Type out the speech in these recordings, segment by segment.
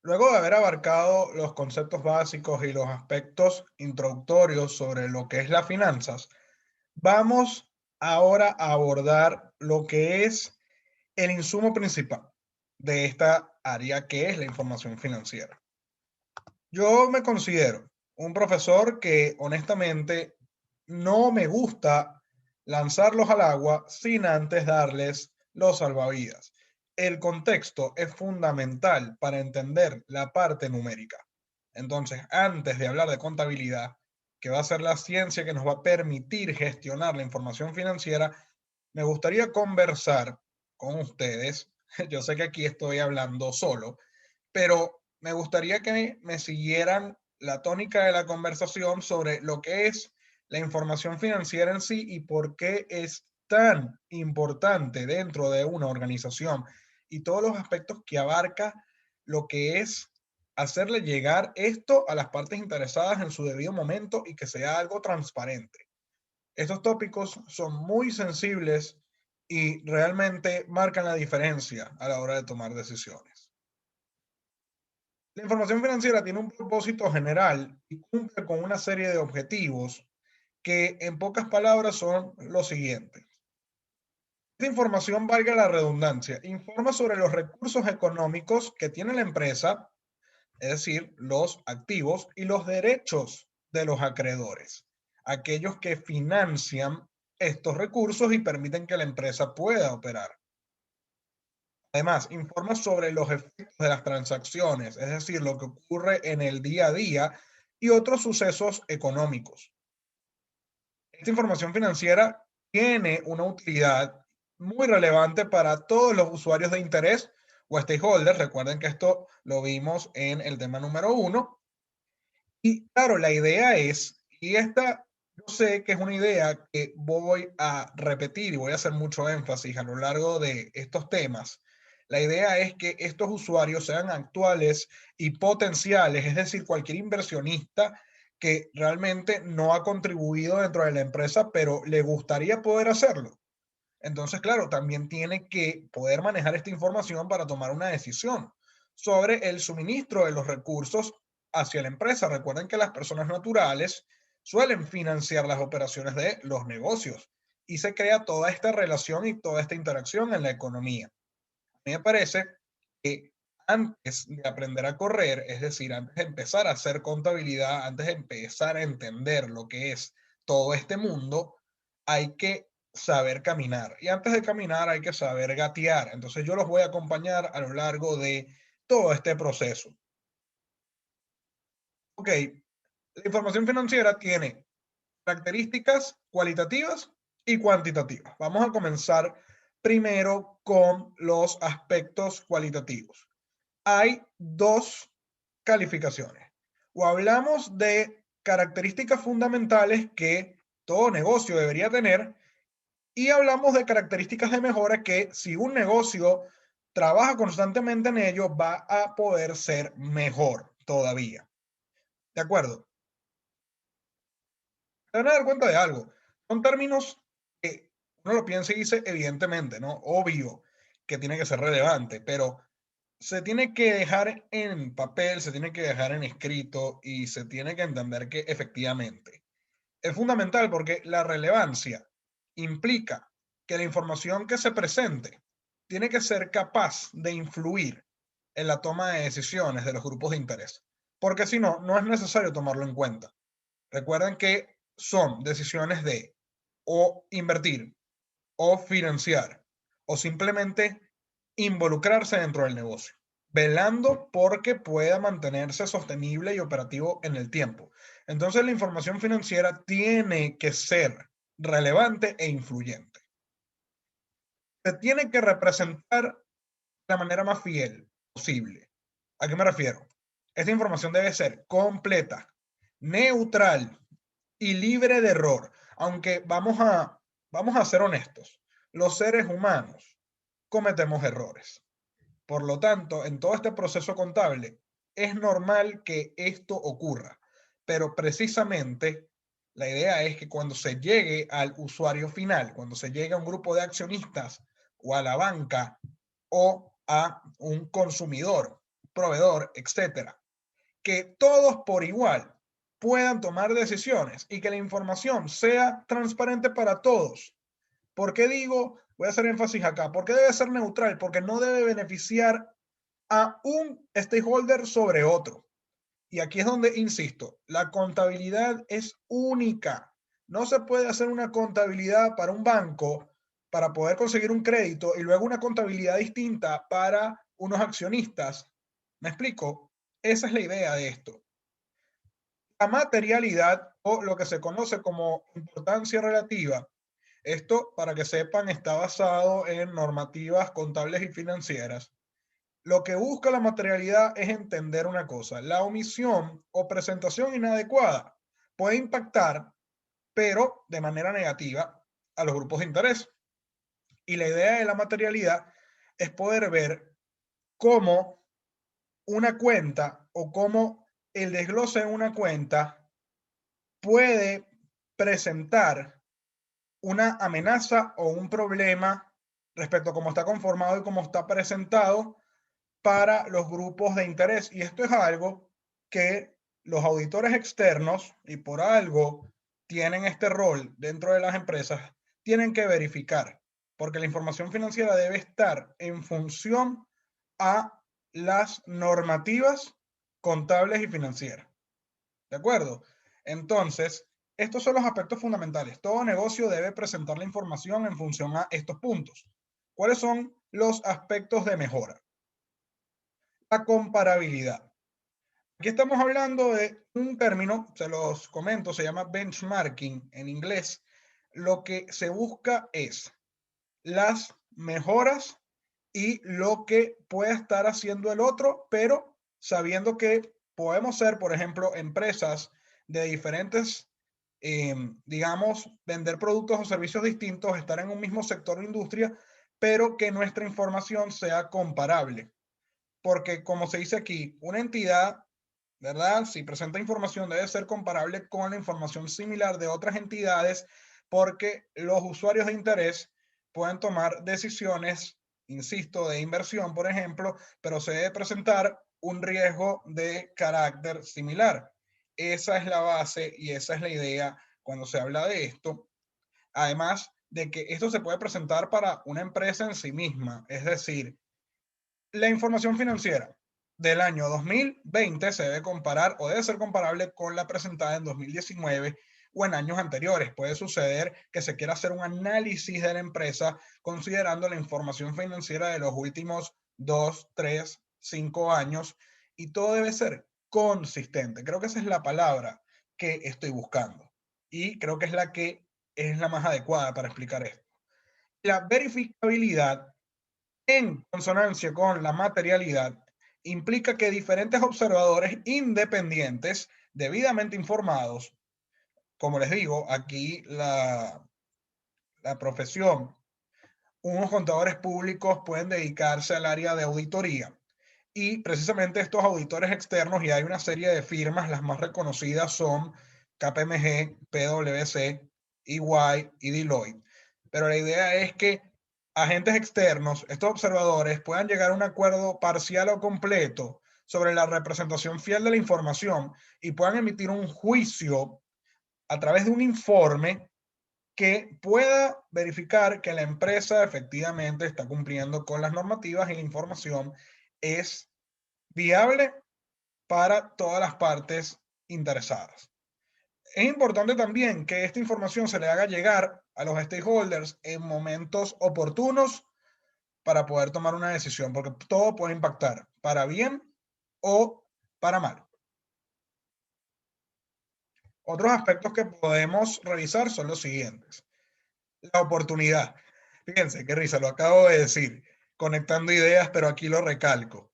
Luego de haber abarcado los conceptos básicos y los aspectos introductorios sobre lo que es las finanzas, vamos ahora a abordar lo que es el insumo principal de esta área que es la información financiera. Yo me considero un profesor que honestamente no me gusta lanzarlos al agua sin antes darles los salvavidas. El contexto es fundamental para entender la parte numérica. Entonces, antes de hablar de contabilidad, que va a ser la ciencia que nos va a permitir gestionar la información financiera, me gustaría conversar con ustedes. Yo sé que aquí estoy hablando solo, pero me gustaría que me siguieran la tónica de la conversación sobre lo que es la información financiera en sí y por qué es tan importante dentro de una organización y todos los aspectos que abarca lo que es hacerle llegar esto a las partes interesadas en su debido momento y que sea algo transparente. Estos tópicos son muy sensibles y realmente marcan la diferencia a la hora de tomar decisiones. La información financiera tiene un propósito general y cumple con una serie de objetivos que en pocas palabras son los siguientes. Esta información, valga la redundancia, informa sobre los recursos económicos que tiene la empresa, es decir, los activos y los derechos de los acreedores, aquellos que financian estos recursos y permiten que la empresa pueda operar. Además, informa sobre los efectos de las transacciones, es decir, lo que ocurre en el día a día y otros sucesos económicos. Esta información financiera tiene una utilidad muy relevante para todos los usuarios de interés o stakeholders. Recuerden que esto lo vimos en el tema número uno. Y claro, la idea es, y esta yo sé que es una idea que voy a repetir y voy a hacer mucho énfasis a lo largo de estos temas. La idea es que estos usuarios sean actuales y potenciales, es decir, cualquier inversionista que realmente no ha contribuido dentro de la empresa, pero le gustaría poder hacerlo. Entonces, claro, también tiene que poder manejar esta información para tomar una decisión sobre el suministro de los recursos hacia la empresa. Recuerden que las personas naturales suelen financiar las operaciones de los negocios y se crea toda esta relación y toda esta interacción en la economía. A mí me parece que antes de aprender a correr, es decir, antes de empezar a hacer contabilidad, antes de empezar a entender lo que es todo este mundo, hay que saber caminar. Y antes de caminar hay que saber gatear. Entonces yo los voy a acompañar a lo largo de todo este proceso. Ok, la información financiera tiene características cualitativas y cuantitativas. Vamos a comenzar primero con los aspectos cualitativos. Hay dos calificaciones. O hablamos de características fundamentales que todo negocio debería tener y hablamos de características de mejora que si un negocio trabaja constantemente en ello va a poder ser mejor todavía. ¿De acuerdo? Se van a dar cuenta de algo. Son términos que uno lo piensa y dice, evidentemente, ¿no? Obvio que tiene que ser relevante, pero se tiene que dejar en papel, se tiene que dejar en escrito y se tiene que entender que efectivamente es fundamental porque la relevancia implica que la información que se presente tiene que ser capaz de influir en la toma de decisiones de los grupos de interés, porque si no, no es necesario tomarlo en cuenta. Recuerden que son decisiones de o invertir, o financiar, o simplemente involucrarse dentro del negocio, velando porque pueda mantenerse sostenible y operativo en el tiempo. Entonces la información financiera tiene que ser relevante e influyente. Se tiene que representar de la manera más fiel posible. ¿A qué me refiero? Esta información debe ser completa, neutral y libre de error. Aunque vamos a ser honestos, los seres humanos cometemos errores. Por lo tanto, en todo este proceso contable, es normal que esto ocurra, pero precisamente la idea es que cuando se llegue al usuario final, cuando se llegue a un grupo de accionistas o a la banca o a un consumidor proveedor, etcétera. Que todos por igual puedan tomar decisiones y que la información sea transparente para todos. ¿Por qué digo, voy a hacer énfasis acá, por qué debe ser neutral? Porque no debe beneficiar a un stakeholder sobre otro. Y aquí es donde insisto, la contabilidad es única. No se puede hacer una contabilidad para un banco para poder conseguir un crédito y luego una contabilidad distinta para unos accionistas. ¿Me explico? Esa es la idea de esto. La materialidad o lo que se conoce como importancia relativa, esto para que sepan está basado en normativas contables y financieras. Lo que busca la materialidad es entender una cosa, la omisión o presentación inadecuada puede impactar, pero de manera negativa, a los grupos de interés. Y la idea de la materialidad es poder ver cómo una cuenta o cómo el desglose de una cuenta puede presentar una amenaza o un problema respecto a cómo está conformado y cómo está presentado para los grupos de interés. Y esto es algo que los auditores externos, y por algo tienen este rol dentro de las empresas, tienen que verificar, porque la información financiera debe estar en función a las normativas contables y financieras. ¿De acuerdo? Entonces, estos son los aspectos fundamentales. Todo negocio debe presentar la información en función a estos puntos. ¿Cuáles son los aspectos de mejora? La comparabilidad. Aquí estamos hablando de un término, se los comento, se llama benchmarking en inglés. Lo que se busca es las mejoras y lo que puede estar haciendo el otro, pero sabiendo que podemos ser, por ejemplo, empresas de diferentes, digamos, vender productos o servicios distintos, estar en un mismo sector o industria, pero que nuestra información sea comparable. Porque como se dice aquí, una entidad, ¿verdad? Si presenta información debe ser comparable con la información similar de otras entidades porque los usuarios de interés pueden tomar decisiones, insisto, de inversión, por ejemplo, pero se debe presentar un riesgo de carácter similar. Esa es la base y esa es la idea cuando se habla de esto. Además de que esto se puede presentar para una empresa en sí misma, es decir, la información financiera del año 2020 se debe comparar o debe ser comparable con la presentada en 2019 o en años anteriores. Puede suceder que se quiera hacer un análisis de la empresa considerando la información financiera de los últimos 2, 3, 5 años y todo debe ser consistente. Creo que esa es la palabra que estoy buscando y creo que es la que es la más adecuada para explicar esto. La verificabilidad en consonancia con la materialidad, implica que diferentes observadores independientes, debidamente informados, como les digo, aquí la profesión, unos contadores públicos pueden dedicarse al área de auditoría y precisamente estos auditores externos, y hay una serie de firmas, las más reconocidas son KPMG, PwC, EY y Deloitte. Pero la idea es que agentes externos, estos observadores, puedan llegar a un acuerdo parcial o completo sobre la representación fiel de la información y puedan emitir un juicio a través de un informe que pueda verificar que la empresa efectivamente está cumpliendo con las normativas y la información es viable para todas las partes interesadas. Es importante también que esta información se le haga llegar a los stakeholders en momentos oportunos para poder tomar una decisión, porque todo puede impactar para bien o para mal. Otros aspectos que podemos revisar son los siguientes. La oportunidad. Fíjense, qué risa, lo acabo de decir, conectando ideas, pero aquí lo recalco.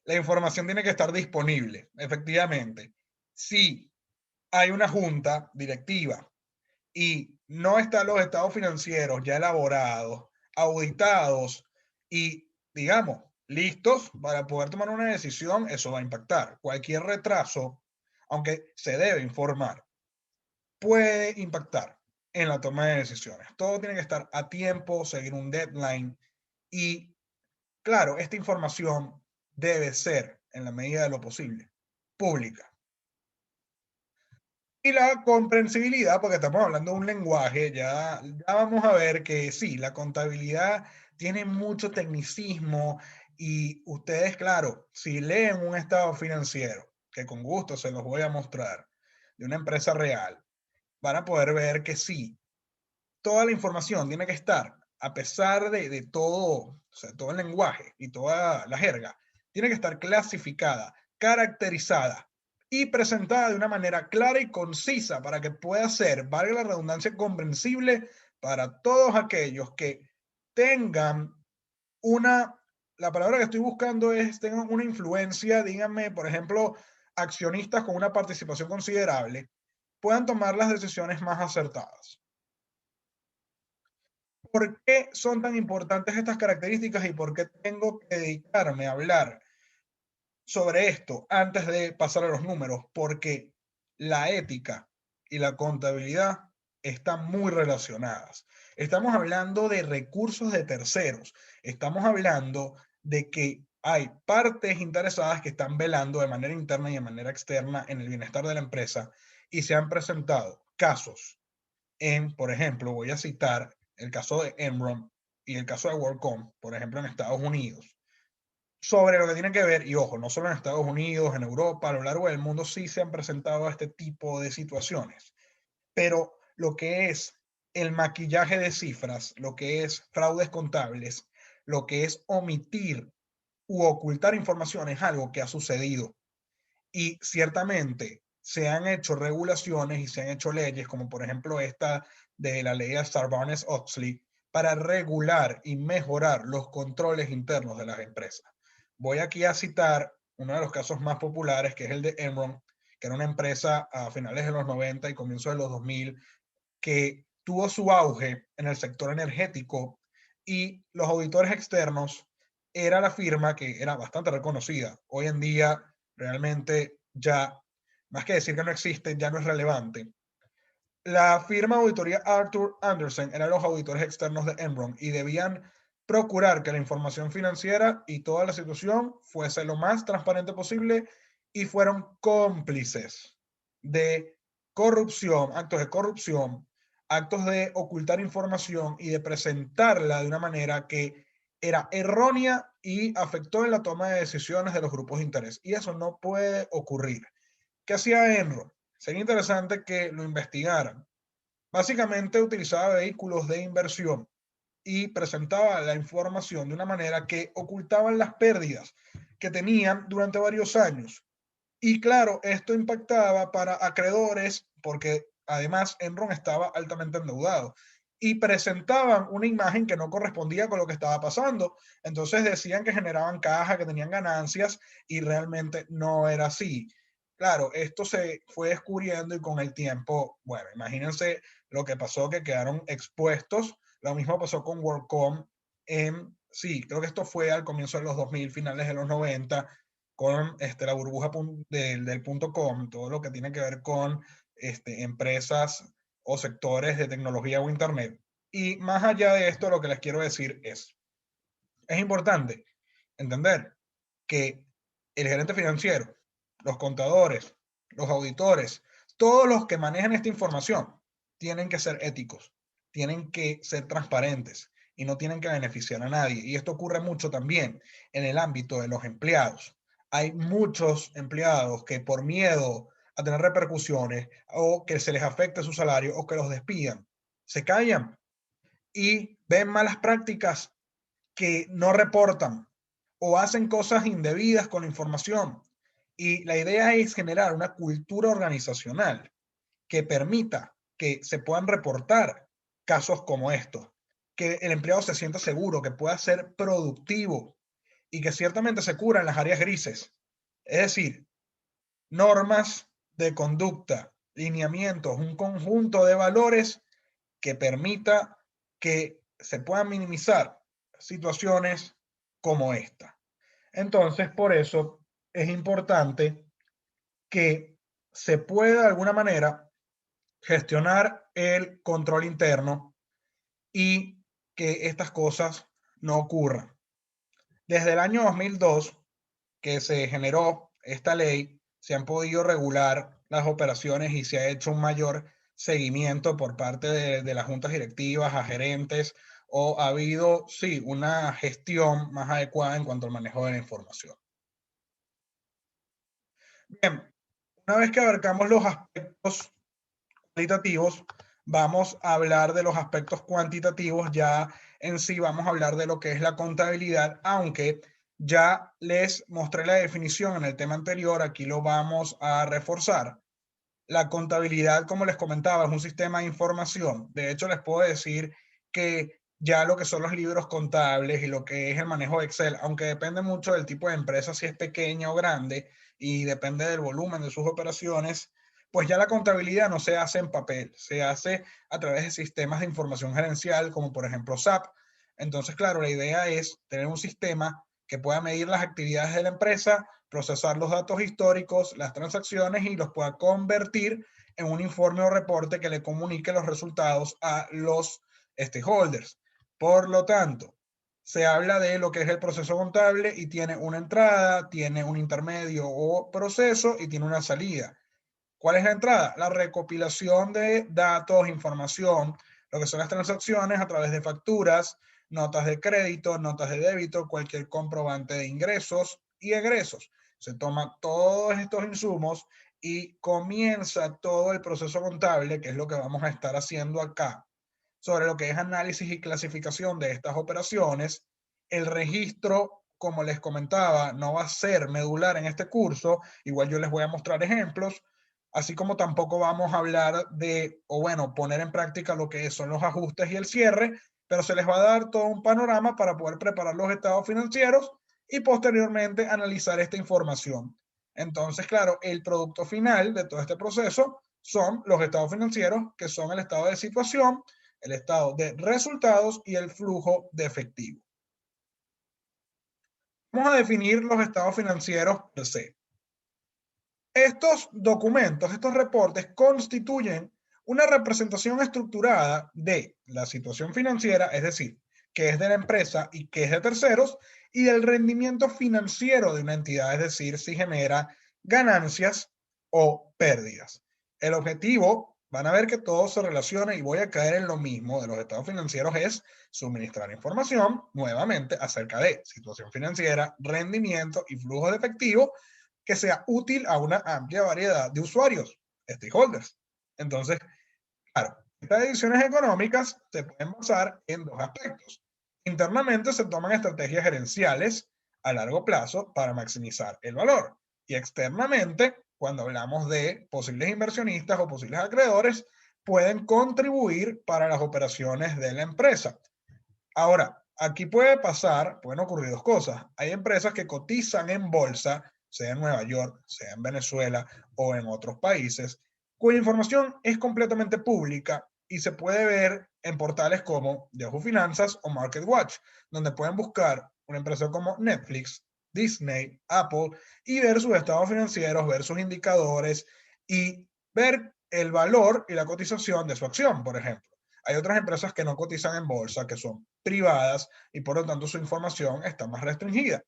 La información tiene que estar disponible, efectivamente. Si hay una junta directiva y no están los estados financieros ya elaborados, auditados y, digamos, listos para poder tomar una decisión, eso va a impactar. Cualquier retraso, aunque se debe informar, puede impactar en la toma de decisiones. Todo tiene que estar a tiempo, seguir un deadline y, claro, esta información debe ser en la medida de lo posible, pública. Y la comprensibilidad, porque estamos hablando de un lenguaje, ya vamos a ver que sí, la contabilidad tiene mucho tecnicismo y ustedes, claro, si leen un estado financiero, que con gusto se los voy a mostrar, de una empresa real, van a poder ver que sí, toda la información tiene que estar, a pesar de todo, o sea, todo el lenguaje y toda la jerga, tiene que estar clasificada, caracterizada y presentada de una manera clara y concisa para que pueda ser, valga la redundancia, comprensible para todos aquellos que tengan una, la palabra que estoy buscando es, tengan una influencia, díganme, por ejemplo, accionistas con una participación considerable, puedan tomar las decisiones más acertadas. ¿Por qué son tan importantes estas características y por qué tengo que dedicarme a hablar sobre esto antes de pasar a los números? Porque la ética y la contabilidad están muy relacionadas. Estamos hablando de recursos de terceros. Estamos hablando de que hay partes interesadas que están velando de manera interna y de manera externa en el bienestar de la empresa y se han presentado casos por ejemplo, voy a citar el caso de Enron y el caso de WorldCom, por ejemplo, en Estados Unidos, sobre lo que tiene que ver, y ojo, no solo en Estados Unidos, en Europa, a lo largo del mundo sí se han presentado este tipo de situaciones, pero lo que es el maquillaje de cifras, lo que es fraudes contables, lo que es omitir u ocultar información es algo que ha sucedido y ciertamente se han hecho regulaciones y se han hecho leyes, como por ejemplo esta de la ley de Sarbanes-Oxley, para regular y mejorar los controles internos de las empresas. Voy aquí a citar uno de los casos más populares, que es el de Enron, que era una empresa a finales de los 90 y comienzos de los 2000, que tuvo su auge en el sector energético y los auditores externos era la firma que era bastante reconocida. Hoy en día realmente ya, más que decir que no existe, ya no es relevante. La firma auditoría Arthur Andersen eran los auditores externos de Enron y debían procurar que la información financiera y toda la situación fuese lo más transparente posible y fueron cómplices de corrupción, actos de ocultar información y de presentarla de una manera que era errónea y afectó en la toma de decisiones de los grupos de interés. Y eso no puede ocurrir. ¿Qué hacía Enron? Sería interesante que lo investigaran. Básicamente utilizaba vehículos de inversión y presentaba la información de una manera que ocultaban las pérdidas que tenían durante varios años. Y claro, esto impactaba para acreedores porque además Enron estaba altamente endeudado y presentaban una imagen que no correspondía con lo que estaba pasando. Entonces decían que generaban caja, que tenían ganancias y realmente no era así. Claro, esto se fue descubriendo y con el tiempo, bueno, imagínense lo que pasó, que quedaron expuestos. Lo mismo pasó con WorldCom sí, creo que esto fue al comienzo de los 2000, finales de los 90 con la burbuja del punto com, todo lo que tiene que ver con empresas o sectores de tecnología o internet. Y más allá de esto, lo que les quiero decir es importante entender que el gerente financiero, los contadores, los auditores, todos los que manejan esta información tienen que ser éticos, tienen que ser transparentes y no tienen que beneficiar a nadie. Y esto ocurre mucho también en el ámbito de los empleados. Hay muchos empleados que por miedo a tener repercusiones o que se les afecte su salario o que los despidan, se callan y ven malas prácticas que no reportan o hacen cosas indebidas con la información. Y la idea es generar una cultura organizacional que permita que se puedan reportar casos como estos, que el empleado se sienta seguro, que pueda ser productivo y que ciertamente se curan las áreas grises. Es decir, normas de conducta, lineamientos, un conjunto de valores que permita que se puedan minimizar situaciones como esta. Entonces, por eso es importante que se pueda de alguna manera gestionar el control interno y que estas cosas no ocurran. Desde el año 2002 que se generó esta ley, se han podido regular las operaciones y se ha hecho un mayor seguimiento por parte de las juntas directivas a gerentes, o ha habido, sí, una gestión más adecuada en cuanto al manejo de la información. Bien, una vez que abarcamos los aspectos cualitativos, vamos a hablar de los aspectos cuantitativos. Ya en sí vamos a hablar de lo que es la contabilidad, aunque ya les mostré la definición en el tema anterior, aquí lo vamos a reforzar. La contabilidad, como les comentaba, es un sistema de información. De hecho, les puedo decir que ya lo que son los libros contables y lo que es el manejo de Excel, aunque depende mucho del tipo de empresa, si es pequeña o grande, y depende del volumen de sus operaciones, pues ya la contabilidad no se hace en papel, se hace a través de sistemas de información gerencial, como por ejemplo SAP. Entonces, claro, la idea es tener un sistema que pueda medir las actividades de la empresa, procesar los datos históricos, las transacciones, y los pueda convertir en un informe o reporte que le comunique los resultados a los stakeholders. Por lo tanto, se habla de lo que es el proceso contable y tiene una entrada, tiene un intermedio o proceso y tiene una salida. ¿Cuál es la entrada? La recopilación de datos, información, lo que son las transacciones a través de facturas, notas de crédito, notas de débito, cualquier comprobante de ingresos y egresos. Se toma todos estos insumos y comienza todo el proceso contable, que es lo que vamos a estar haciendo acá, sobre lo que es análisis y clasificación de estas operaciones. El registro, como les comentaba, no va a ser medular en este curso. Igual yo les voy a mostrar ejemplos, así como tampoco vamos a hablar de, o bueno, poner en práctica lo que son los ajustes y el cierre, pero se les va a dar todo un panorama para poder preparar los estados financieros y posteriormente analizar esta información. Entonces, claro, el producto final de todo este proceso son los estados financieros, que son el estado de situación, el estado de resultados y el flujo de efectivo. Vamos a definir los estados financieros per se. Estos documentos, estos reportes constituyen una representación estructurada de la situación financiera, es decir, qué es de la empresa y qué es de terceros, y del rendimiento financiero de una entidad, es decir, si genera ganancias o pérdidas. El objetivo, van a ver que todo se relaciona, y voy a caer en lo mismo de los estados financieros, es suministrar información nuevamente acerca de situación financiera, rendimiento y flujo de efectivo, que sea útil a una amplia variedad de usuarios, stakeholders. Entonces, claro, estas decisiones económicas se pueden basar en dos aspectos. Internamente se toman estrategias gerenciales a largo plazo para maximizar el valor. Y externamente, cuando hablamos de posibles inversionistas o posibles acreedores, pueden contribuir para las operaciones de la empresa. Ahora, aquí pueden ocurrir dos cosas. Hay empresas que cotizan en bolsa, sea en Nueva York, sea en Venezuela o en otros países, cuya información es completamente pública y se puede ver en portales como Yahoo Finanzas o MarketWatch, donde pueden buscar una empresa como Netflix, Disney, Apple, y ver sus estados financieros, ver sus indicadores y ver el valor y la cotización de su acción, por ejemplo. Hay otras empresas que no cotizan en bolsa, que son privadas, y por lo tanto su información está más restringida.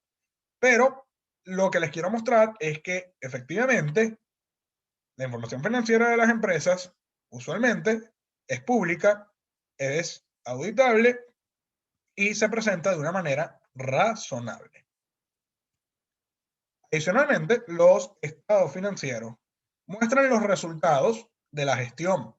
Pero lo que les quiero mostrar es que efectivamente la información financiera de las empresas usualmente es pública, es auditable y se presenta de una manera razonable. Adicionalmente, los estados financieros muestran los resultados de la gestión.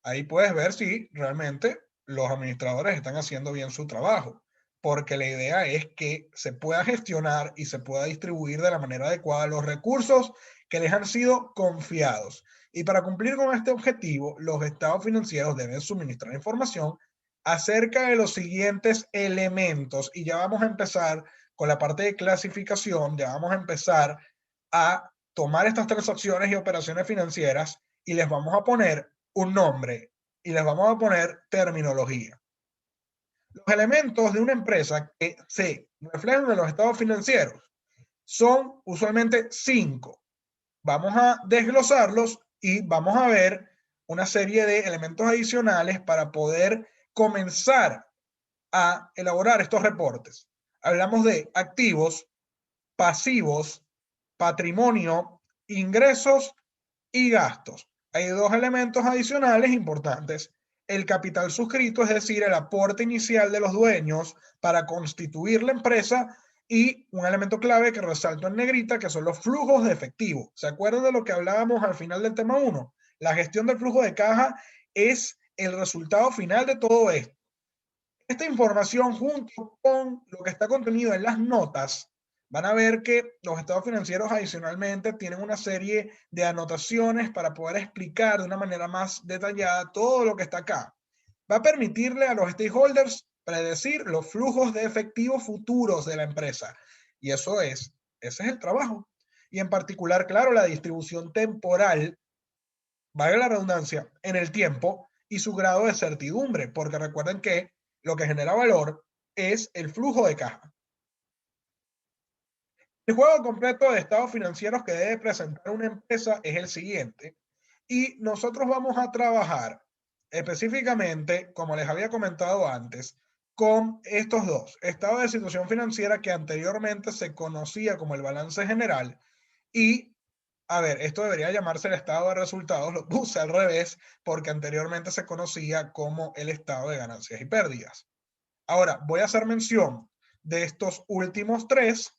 Ahí puedes ver si realmente los administradores están haciendo bien su trabajo, porque la idea es que se pueda gestionar y se pueda distribuir de la manera adecuada los recursos que les han sido confiados. Y para cumplir con este objetivo, los estados financieros deben suministrar información acerca de los siguientes elementos. Y ya vamos a empezar con la parte de clasificación. Ya vamos a empezar a tomar estas transacciones y operaciones financieras y les vamos a poner un nombre y les vamos a poner terminología. Los elementos de una empresa que se reflejan en los estados financieros son usualmente 5. Vamos a desglosarlos y vamos a ver una serie de elementos adicionales para poder comenzar a elaborar estos reportes. Hablamos de activos, pasivos, patrimonio, ingresos y gastos. Hay dos elementos adicionales importantes. El capital suscrito, es decir, el aporte inicial de los dueños para constituir la empresa, y un elemento clave que resalto en negrita, que son los flujos de efectivo. ¿Se acuerdan de lo que hablábamos al final del tema 1? La gestión del flujo de caja es el resultado final de todo esto. Esta información, junto con lo que está contenido en las notas, van a ver que los estados financieros adicionalmente tienen una serie de anotaciones para poder explicar de una manera más detallada todo lo que está acá. Va a permitirle a los stakeholders predecir los flujos de efectivo futuros de la empresa. Y ese es el trabajo. Y en particular, claro, la distribución temporal, valga la redundancia, en el tiempo y su grado de certidumbre, porque recuerden que lo que genera valor es el flujo de caja. El juego completo de estados financieros que debe presentar una empresa es el siguiente, y nosotros vamos a trabajar específicamente, como les había comentado antes, con estos dos: estado de situación financiera, que anteriormente se conocía como el balance general, y, a ver, esto debería llamarse el estado de resultados, lo puse al revés porque anteriormente se conocía como el estado de ganancias y pérdidas. Ahora, voy a hacer mención de estos últimos tres,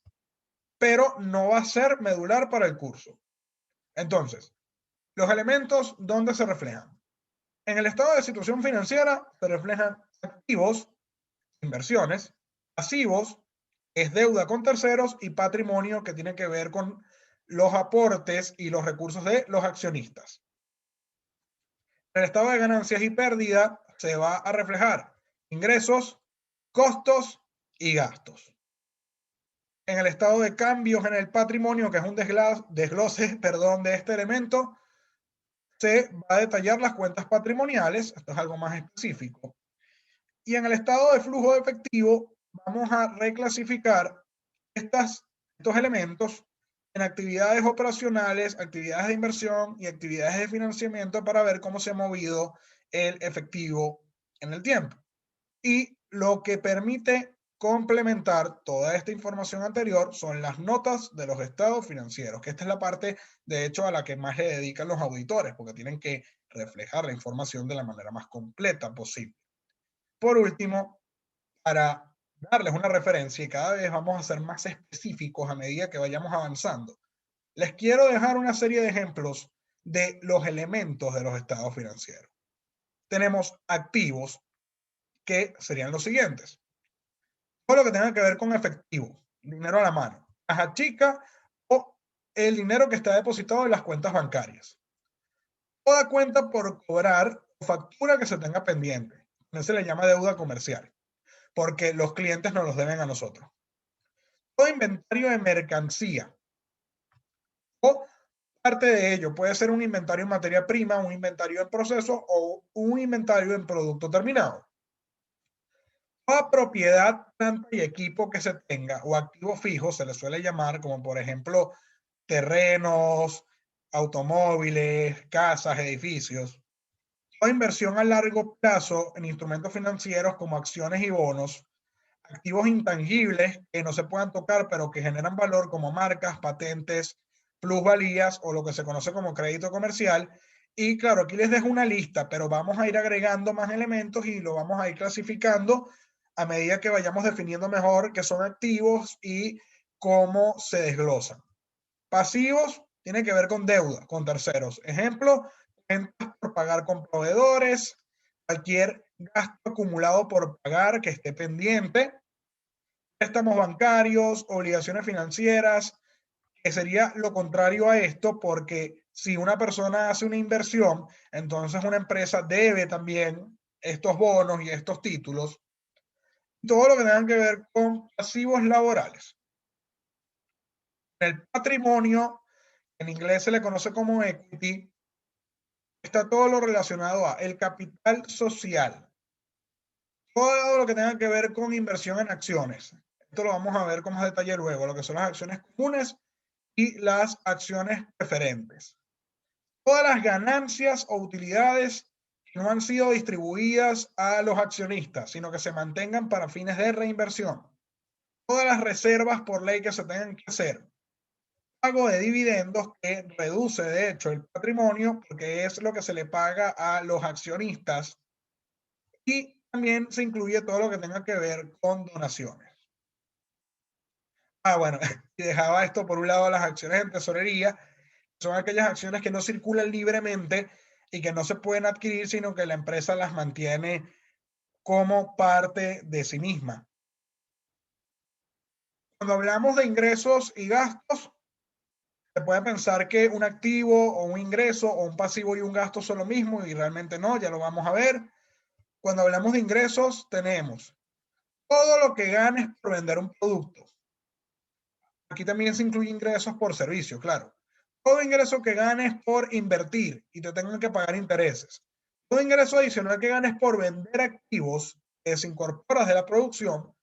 pero no va a ser medular para el curso. Entonces, los elementos, ¿dónde se reflejan? En el estado de situación financiera se reflejan activos, inversiones; pasivos, es deuda con terceros; y patrimonio, que tiene que ver con los aportes y los recursos de los accionistas. En el estado de ganancias y pérdida se va a reflejar ingresos, costos y gastos. En el estado de cambios en el patrimonio, que es un desglose de este elemento, se va a detallar las cuentas patrimoniales. Esto es algo más específico. Y en el estado de flujo de efectivo vamos a reclasificar estos elementos en actividades operacionales, actividades de inversión y actividades de financiamiento, para ver cómo se ha movido el efectivo en el tiempo. Y lo que permite complementar toda esta información anterior son las notas de los estados financieros, que esta es la parte, de hecho, a la que más le dedican los auditores, porque tienen que reflejar la información de la manera más completa posible. Por último, para darles una referencia, y cada vez vamos a ser más específicos a medida que vayamos avanzando, les quiero dejar una serie de ejemplos de los elementos de los estados financieros. Tenemos activos, que serían los siguientes: todo lo que tenga que ver con efectivo, dinero a la mano, caja chica, o el dinero que está depositado en las cuentas bancarias. Toda cuenta por cobrar o factura que se tenga pendiente. No se le llama deuda comercial, porque los clientes nos los deben a nosotros. Todo inventario de mercancía, o parte de ello, puede ser un inventario en materia prima, un inventario en proceso o un inventario en producto terminado. Toda propiedad, planta y equipo que se tenga, o activo fijo, se le suele llamar, como por ejemplo terrenos, automóviles, casas, edificios. Toda inversión a largo plazo en instrumentos financieros como acciones y bonos. Activos intangibles que no se puedan tocar, pero que generan valor, como marcas, patentes, plusvalías, o lo que se conoce como crédito comercial. Y claro, aquí les dejo una lista, pero vamos a ir agregando más elementos y lo vamos a ir clasificando a medida que vayamos definiendo mejor qué son activos y cómo se desglosan. Pasivos tiene que ver con deuda con terceros. Ejemplo, cuentas por pagar con proveedores, cualquier gasto acumulado por pagar que esté pendiente, préstamos bancarios, obligaciones financieras, que sería lo contrario a esto, porque si una persona hace una inversión, entonces una empresa debe también estos bonos y estos títulos. Todo lo que tenga que ver con pasivos laborales. El patrimonio, en inglés se le conoce como equity, está todo lo relacionado a el capital social, todo lo que tenga que ver con inversión en acciones. Esto lo vamos a ver con más detalle luego, lo que son las acciones comunes y las acciones preferentes. Todas las ganancias o utilidades que no han sido distribuidas a los accionistas, sino que se mantengan para fines de reinversión. Todas las reservas por ley que se tengan que hacer. pago de dividendos que reduce de hecho el patrimonio porque es lo que se le paga a los accionistas, y también se incluye todo lo que tenga que ver con donaciones. Bueno, y dejaba esto por un lado las acciones en tesorería, son aquellas acciones que no circulan libremente y que no se pueden adquirir, sino que la empresa las mantiene como parte de sí misma. Cuando hablamos de ingresos y gastos, se puede pensar que un activo o un ingreso o un pasivo y un gasto son lo mismo y realmente no, ya lo vamos a ver. Cuando hablamos de ingresos, tenemos todo lo que ganes por vender un producto. Aquí también se incluye ingresos por servicio, claro. Todo ingreso que ganes por invertir y te tengan que pagar intereses. Todo ingreso adicional que ganes por vender activos que desincorporas de la producción.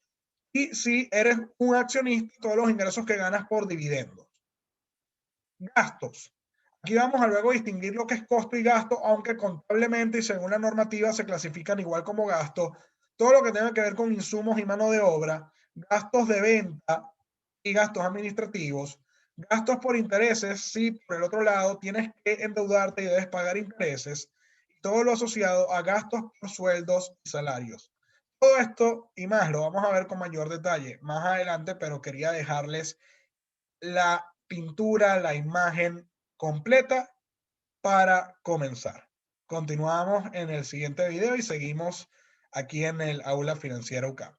Y si eres un accionista, todos los ingresos que ganas por dividendos. Gastos. Aquí vamos a luego distinguir lo que es costo y gasto, aunque contablemente y según la normativa se clasifican igual como gasto. Todo lo que tenga que ver con insumos y mano de obra, gastos de venta y gastos administrativos, gastos por intereses, si por el otro lado tienes que endeudarte y debes pagar intereses, y todo lo asociado a gastos por sueldos y salarios. Todo esto y más lo vamos a ver con mayor detalle más adelante, pero quería dejarles la pintura, la imagen completa para comenzar. Continuamos en el siguiente video y seguimos aquí en el Aula Financiera UCAP.